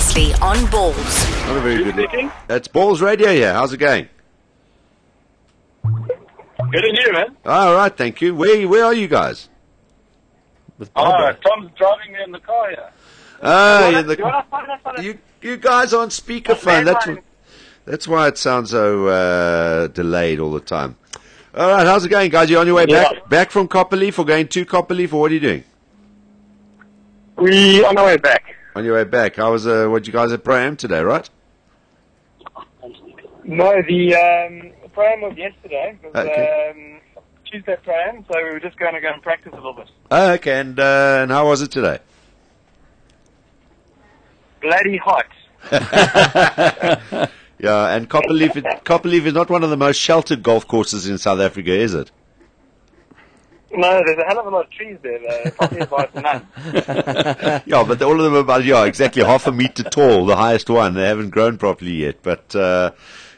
previously on Ballz. Not a very good look. That's Ballz Radio here. How's it going? Good and you, man? All right, thank you. Where are you guys? Tom's driving me in the car here. You guys are on speakerphone. That's why it sounds so delayed all the time. All right, how's it going, guys? You on your way back from Copperleaf, or going to Copperleaf, or what are you doing? We on our way back. On your way back. How was what you guys at Pro-Am today, right? No, the Pro-Am was yesterday. It was Okay. Tuesday Pro-Am, so we were just going to go and practice a little bit. Oh, okay, and how was it today? Bloody hot. Yeah, and Copperleaf is not one of the most sheltered golf courses in South Africa, is it? No, there's a hell of a lot of trees there, though. Probably about none. Yeah, but all of them are about, exactly half a meter tall, the highest one. They haven't grown properly yet, but a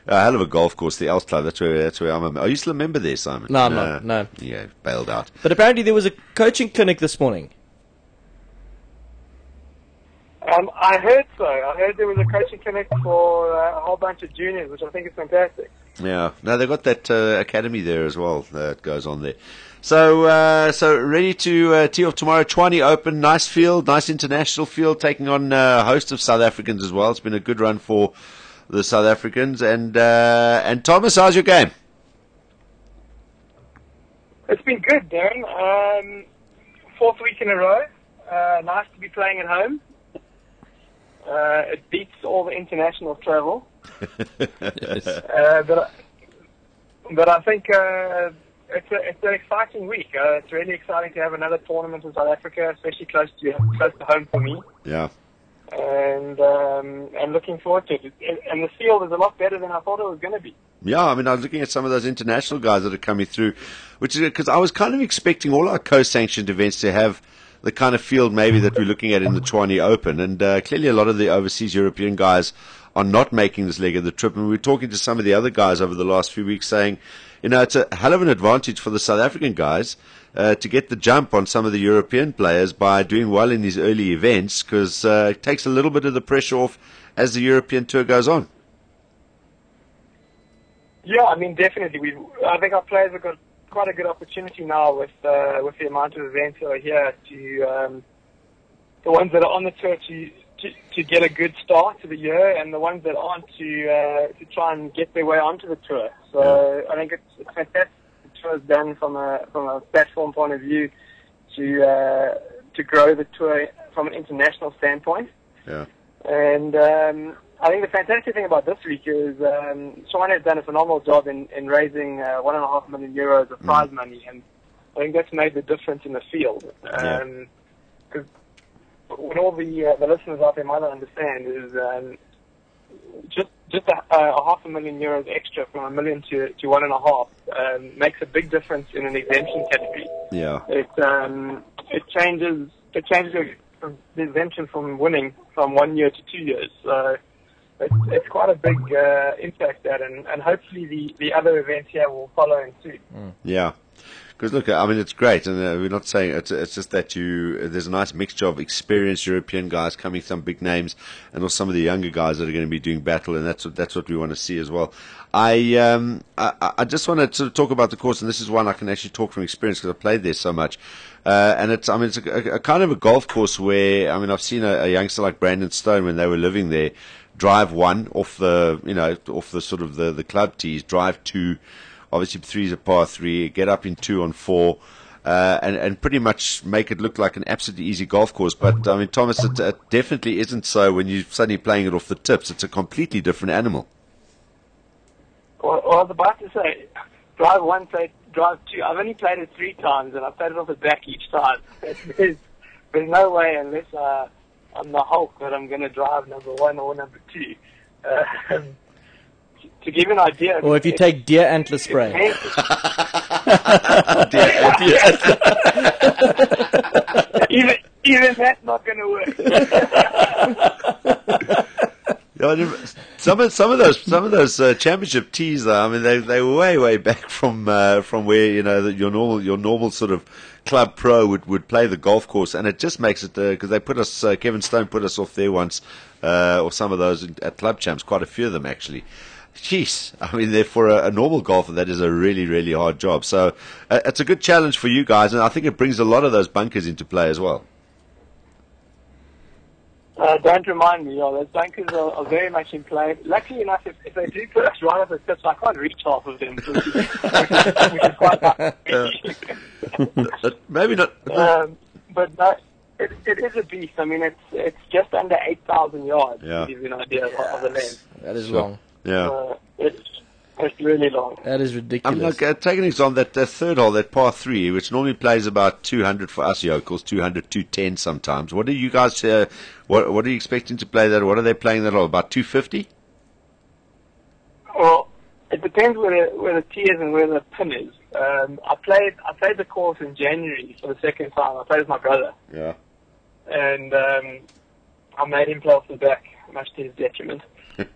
hell of a golf course, the Elst Club. That's where I'm. Are you still a member there, Simon? No. Yeah, bailed out. But apparently there was a coaching clinic this morning. I heard so. I heard there was a coaching clinic for a whole bunch of juniors, which I think is fantastic. Yeah, no, they've got that academy there as well that goes on there. So ready to tee off tomorrow. Tshwane Open, nice field, nice international field, taking on a host of South Africans as well. It's been a good run for the South Africans. And Thomas, how's your game? It's been good, Darren. Fourth week in a row. Nice to be playing at home. It beats all the international travel. Yes. But I think it's an exciting week. It's really exciting to have another tournament in South Africa, especially close to home for me. Yeah. And looking forward to it. And the field is a lot better than I thought it was going to be. Yeah, I mean, I was looking at some of those international guys that are coming through, which is because I was kind of expecting all our co-sanctioned events to have the kind of field maybe that we're looking at in the Tshwane Open. And clearly a lot of the overseas European guys are not making this leg of the trip. And we were talking to some of the other guys over the last few weeks saying, it's a hell of an advantage for the South African guys to get the jump on some of the European players by doing well in these early events, because it takes a little bit of the pressure off as the European tour goes on. Yeah, I mean, definitely. I think our players have got quite a good opportunity now with the amount of events that are here to the ones that are on the tour to get a good start to the year, and the ones that aren't to try and get their way onto the tour. So I think it's fantastic. The tour is done from a platform point of view to grow the tour from an international standpoint. Yeah. And I think the fantastic thing about this week is Tshwane has done a phenomenal job in raising €1.5 million of prize money, and I think that's made the difference in the field. Because what all the listeners out there might not understand is just a €500,000 extra from $1 million to $1.5 makes a big difference in an exemption category. Yeah. It changes the exemption from winning from 1 year to 2 years. So it's quite a big impact that, and hopefully the other events here will follow in suit. Yeah. Because look, I mean, it's great, and we're not saying it's just that there's a nice mixture of experienced European guys coming, some big names, and also some of the younger guys that are going to be doing battle, and that's what we want to see as well. I just want to sort of talk about the course, and this is one I can actually talk from experience because I played there so much. And it's a kind of a golf course where, I mean, I've seen a youngster like Brandon Stone when they were living there drive one off the sort of the club tees, drive two. Obviously, 3 is a par 3, get up in 2 on 4, and pretty much make it look like an absolutely easy golf course. But, I mean, Thomas, it definitely isn't so when you're suddenly playing it off the tips. It's a completely different animal. Well, I was about to say, drive 1, drive 2. I've only played it 3 times, and I've played it off the back each time. There's no way, unless I'm the Hulk, that I'm going to drive number 1 or number 2. To give you an idea. Or if you take deer antler spray. Even that's not going to work. Some of those championship tees, though, I mean, they're way back from where your normal sort of club pro would play the golf course, and it just makes it because they put us Kevin Stone put us off there once, or some of those at club champs, quite a few of them actually. Jeez, I mean, for a normal golfer, that is a really, really hard job. So it's a good challenge for you guys, and I think it brings a lot of those bunkers into play as well. Don't remind me, those bunkers are very much in play. Luckily enough, if they do put us right up the tips, I can't reach half of them, which is quite nice. Maybe not. But no, it is a beast. I mean, it's just under 8,000 yards, to give you an idea of the length. That is long. Yeah. It's really long. That is ridiculous. Take an example, that third hole, that par 3, which normally plays about 200 for us yokels, 200, 210 sometimes. What are you guys, what are you expecting to play that? What are they playing that hole? About 250? Well, it depends where the tee is and where the pin is. I played the course in January for the second time. I played with my brother. Yeah. And I made him play off the back, much to his detriment.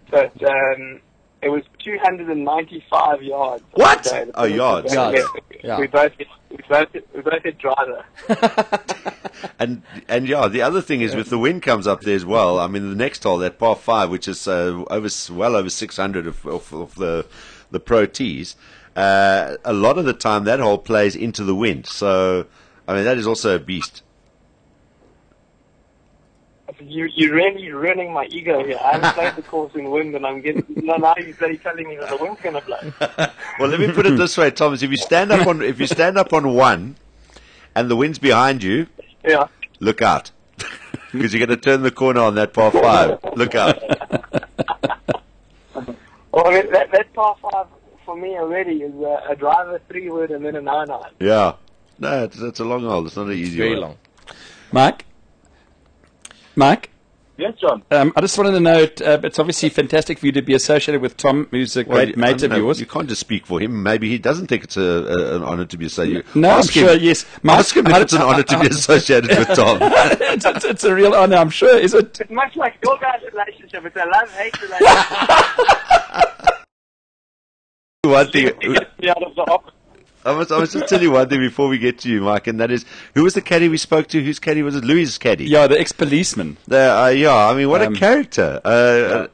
But it was 295 yards. What? Oh, yards. Yeah. We both hit driver. and yeah, the other thing is with the wind comes up there as well. I mean, the next hole, that par 5, which is well over 600 of the pro tees, a lot of the time that hole plays into the wind. So, I mean, that is also a beast. You're really ruining my ego here. I haven't played the course in wind, and now you're bloody telling me that the wind's going to blow. Well, let me put it this way, Thomas. If you stand up on one, and the wind's behind you, yeah, look out, because you're going to turn the corner on that par 5. Look out. Well, I mean, that par 5 for me already is a driver 3-wood and then a 9-iron. Yeah, no, it's a long hole. It's not an easy one. Very long. Mike? Yes, John. I just wanted to note, it's obviously fantastic for you to be associated with Tom, who's a great mate of yours. You can't just speak for him. Maybe he doesn't think it's an honour to be associated. No, I'm sure, yes. Ask him if it's an honour to be associated with Tom. it's a real honour, I'm sure, is it? It's much like your guys' relationship. It's a love-hate relationship. One thing, out of the office. I must just tell you one thing before we get to you, Mike, and that is, who was the caddy we spoke to? Whose caddy was it? Louis' caddy. Yeah, the ex-policeman. Yeah, I mean, what a character.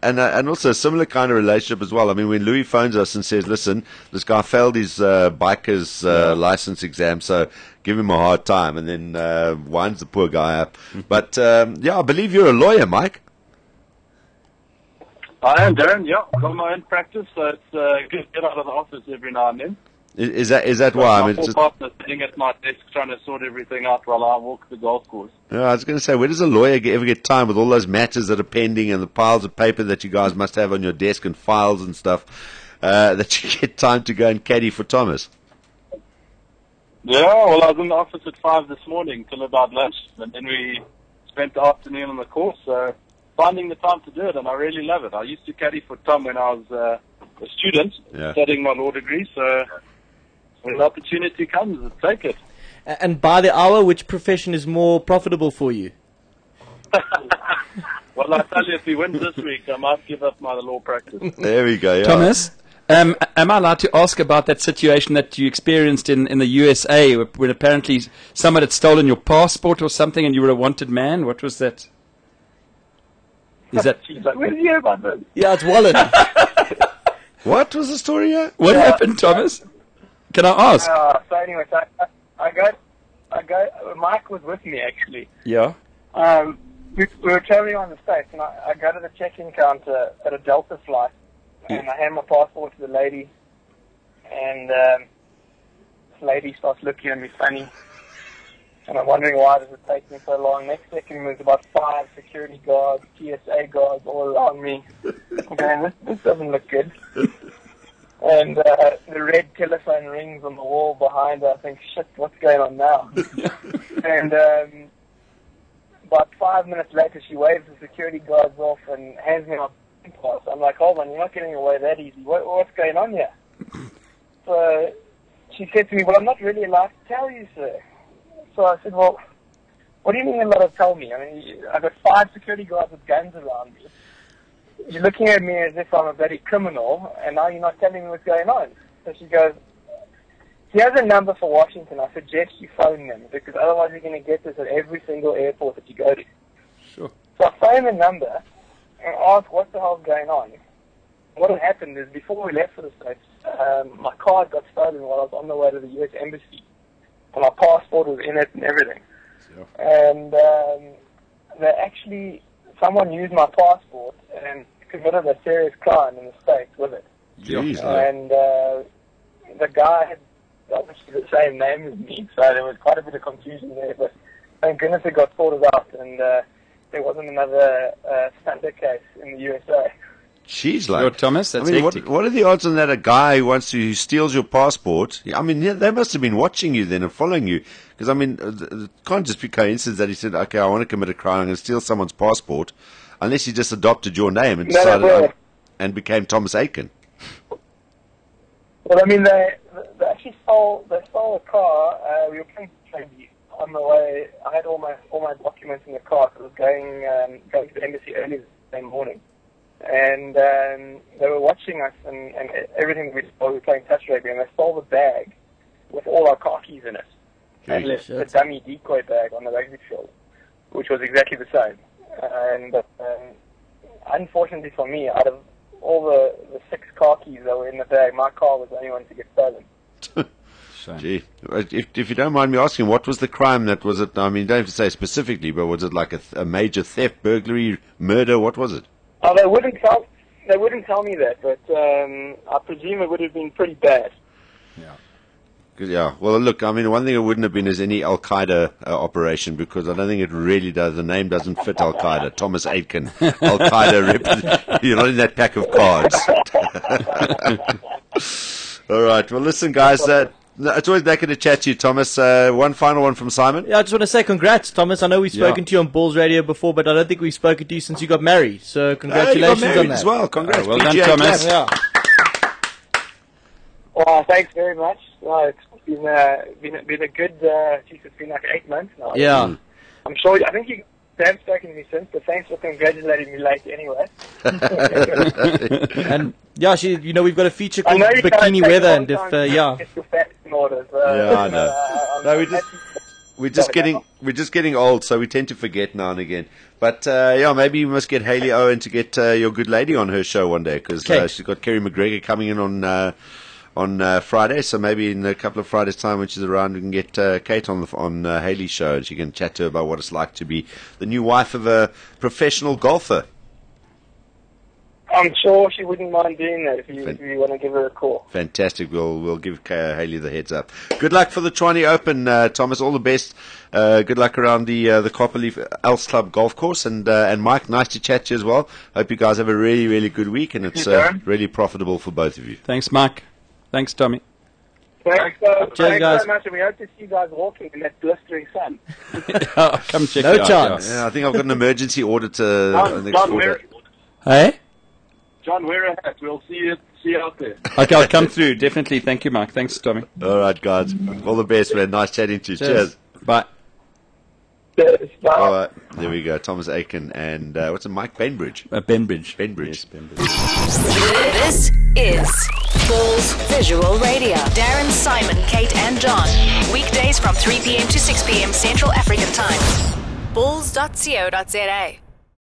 And also a similar kind of relationship as well. I mean, when Louis phones us and says, listen, this guy failed his biker's license exam, so give him a hard time, and then winds the poor guy up. But, I believe you're a lawyer, Mike. I am, Darren, got my own practice, so it's good to get out of the office every now and then. Is that why? I mean, my partner sitting at my desk trying to sort everything out while I walk the golf course. Yeah, I was going to say, where does a lawyer ever get time with all those matters that are pending and the piles of paper that you guys must have on your desk and files and stuff, that you get time to go and caddy for Thomas? Yeah, well, I was in the office at 5 this morning till about lunch, and then we spent the afternoon on the course, so finding the time to do it, and I really love it. I used to caddy for Tom when I was a student, studying my law degree, so when the opportunity comes, take it. And by the hour, which profession is more profitable for you? Well, I tell you, if he wins this week, I might give up my law practice. There we go, yeah. Thomas, am I allowed to ask about that situation that you experienced in the USA, when apparently someone had stolen your passport or something and you were a wanted man? What was that? Is that... Where did you hear about this? Yeah, it's Wallet. What was the story here? What happened, Thomas? Can I ask? So anyway, I go. Mike was with me actually. Yeah. We were traveling on the States, and I go to the check-in counter at a Delta flight, and I hand my passport to the lady, and this lady starts looking at me funny, and I'm wondering why does it take me so long. Next second, there's about 5 security guards, TSA guards all around me. I'm going, this doesn't look good. And the red telephone rings on the wall behind her. I think, shit, what's going on now? And about 5 minutes later, she waves the security guards off and hands me my pass. I'm like, hold on, you're not getting away that easy. What's going on here? So she said to me, well, I'm not really allowed to tell you, sir. So I said, well, what do you mean you're not allowed to tell me? I mean, I've got 5 security guards with guns around me. you're looking at me as if I'm a bloody criminal, and now you're not telling me what's going on. So she goes, here's a number for Washington. I suggest you phone them, because otherwise you're going to get this at every single airport that you go to. Sure. So I phone the number and ask what the hell's going on. What had happened is, before we left for the States, my card got stolen while I was on the way to the U.S. Embassy. And my passport was in it and everything. Sure. And someone used my passport and committed a serious crime in the States with it. Jeez, And the guy had obviously the same name as me, so there was quite a bit of confusion there. But thank goodness it got sorted out, and there wasn't another Thunder case in the USA. Jeez, Sure, Thomas, that's hectic. what are the odds on that a guy who steals your passport? I mean, they must have been watching you then and following you. Because, I mean, it can't just be coincidence that he said, okay, I want to commit a crime, I'm going to steal someone's passport, unless he just adopted your name and decided and became Thomas Aiken. Well, I mean, they actually stole a car. We were playing Trendy on the way. I had all my documents in the car, so I was going to the embassy early the same morning. And they were watching us and everything we were playing touch rugby, and they stole the bag with all our car keys in it. And left a dummy decoy bag on the rugby field, which was exactly the same. And unfortunately for me, out of all the 6 car keys that were in the bag, my car was the only one to get stolen. Gee, if you don't mind me asking, what was the crime that was it? I mean, you don't have to say specifically, but was it like a major theft, burglary, murder? What was it? Oh, they wouldn't tell me that, but I presume it would have been pretty bad. Yeah. Well, look, I mean, one thing it wouldn't have been is any Al Qaeda operation, because I don't think it really does. The name doesn't fit Al Qaeda. Thomas Aiken, Al Qaeda. You're not in that pack of cards. All right. Well, listen, guys. It's always good to chat to you, Thomas. One final one from Simon. Yeah, I just want to say congrats, Thomas. I know we've spoken to you on Ballz Radio before, but I don't think we've spoken to you since you got married. So congratulations you got married on that. as well. Congrats. Well done, PGA Thomas. clap. Yeah. Well, thanks very much. No, it's been a good. It's been like 8 months now. Yeah. I'm sure. I think you haven't spoken to me since, but thanks for congratulating me late anyway. And yeah, we've got a feature called Bikini Weather, and if Get your facts in order. So, I know. No, we're just getting old, so we tend to forget now and again. But maybe we must get Hayley Owen to get your good lady on her show one day, because she's got Kerry McGregor coming in on Friday. So maybe in a couple of Fridays' time, when she's around, we can get Kate on Hayley's show, and she can chat to her about what it's like to be the new wife of a professional golfer. I'm sure she wouldn't mind doing that if you want to give her a call. Fantastic. We'll give Hayley the heads up. Good luck for the Tshwane Open, Thomas. All the best. Good luck around the Copperleaf Elks Club golf course. And Mike, nice to chat to you as well. Hope you guys have a really, really good week, and it's really profitable for both of you. Thanks, Mike. Thanks, Tommy. Thanks guys. so much, and we hope to see you guys walking in that blistering sun. Come check No it out. chance. Yeah, I think I've got an emergency order to next order. Hey? John, wear a hat. We'll see you out there. Okay, I'll come through. Definitely. Thank you, Mike. Thanks, Tommy. All right, guys. All the best, man. Nice chatting to you. Cheers. Bye. All right, there we go. Thomas Aiken and what's it? Mike Bembridge. Bembridge. Bembridge. Yes, Bembridge. This is Ballz Visual Radio. Darren, Simon, Kate, and John. Weekdays from 3 p.m. to 6 p.m. Central African Time. Ballz.co.za